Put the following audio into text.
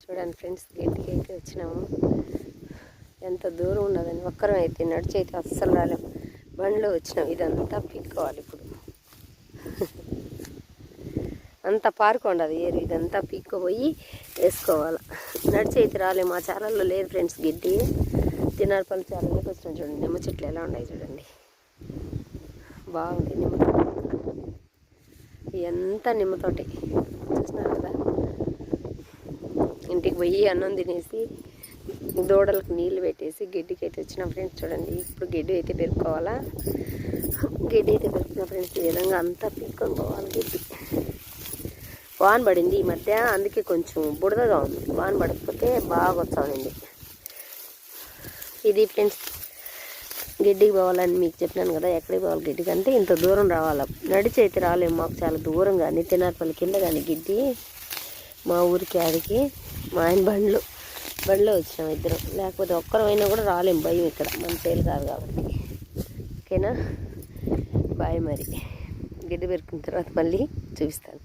చూడండి ఫ్రెండ్స్, గడ్డికి అయితే వచ్చినాము. ఎంత దూరం ఉన్నదని ఒక్కరం అయితే నడిచి అయితే అస్సలు రాలేము. బండిలో వచ్చినాం. ఇదంతా పీక్కోవాలి ఇప్పుడు. అంత పార్క్ ఉండదు ఏరు, ఇదంతా పీక్కపోయి వేసుకోవాలి. నడిచి అయితే రాలేము. మా చారల్లో లేదు ఫ్రెండ్స్ గడ్డి. తినారపల్లి చారల్లోకి వచ్చినాం. చూడండి నిమ్మ చెట్లు ఎలా ఉన్నాయి చూడండి, బాగుంది నిమ్మ తోట. ఎంత నిమ్మతోటి చూసినారు కదా. ఇంటికి పోయి అన్నం తినేసి దూడలకు నీళ్ళు పెట్టేసి గడ్డికి అయితే వచ్చినాం ఫ్రెండ్స్. చూడండి ఇప్పుడు గడ్డి అయితే పెరుక్కోవాలా. గడ్డి అయితే పెరుకున్న ఫ్రెండ్స్. ఈ విధంగా అంతా పీక్కొని పోవాలి గడ్డి. వాన పడింది ఈ మధ్య, అందుకే కొంచెం బుడదగా ఉంది. వాన పడకపోతే బాగా వచ్చానండి. ఇది ఫ్రెండ్స్, గడ్డికి పోవాలని మీకు చెప్పినాను కదా. ఎక్కడికి పోవాలి గడ్డికి అంటే ఇంత దూరం రావాలి. నడిచి అయితే రాలేము, మాకు చాలా దూరం. కానీ తినారపల్లి కింద కానీ గిడ్డి మా ఊరికి ఆడికి. మా ఆయన బండిలో వచ్చినాం ఇద్దరం. లేకపోతే ఒక్కరమైనా కూడా రాలేము, భయం. ఇక్కడ మన సేలు కాదు కాబట్టి. ఓకేనా, బాయ్. మరి గడ్డి పెరుకున్న తర్వాత మళ్ళీ చూపిస్తాను.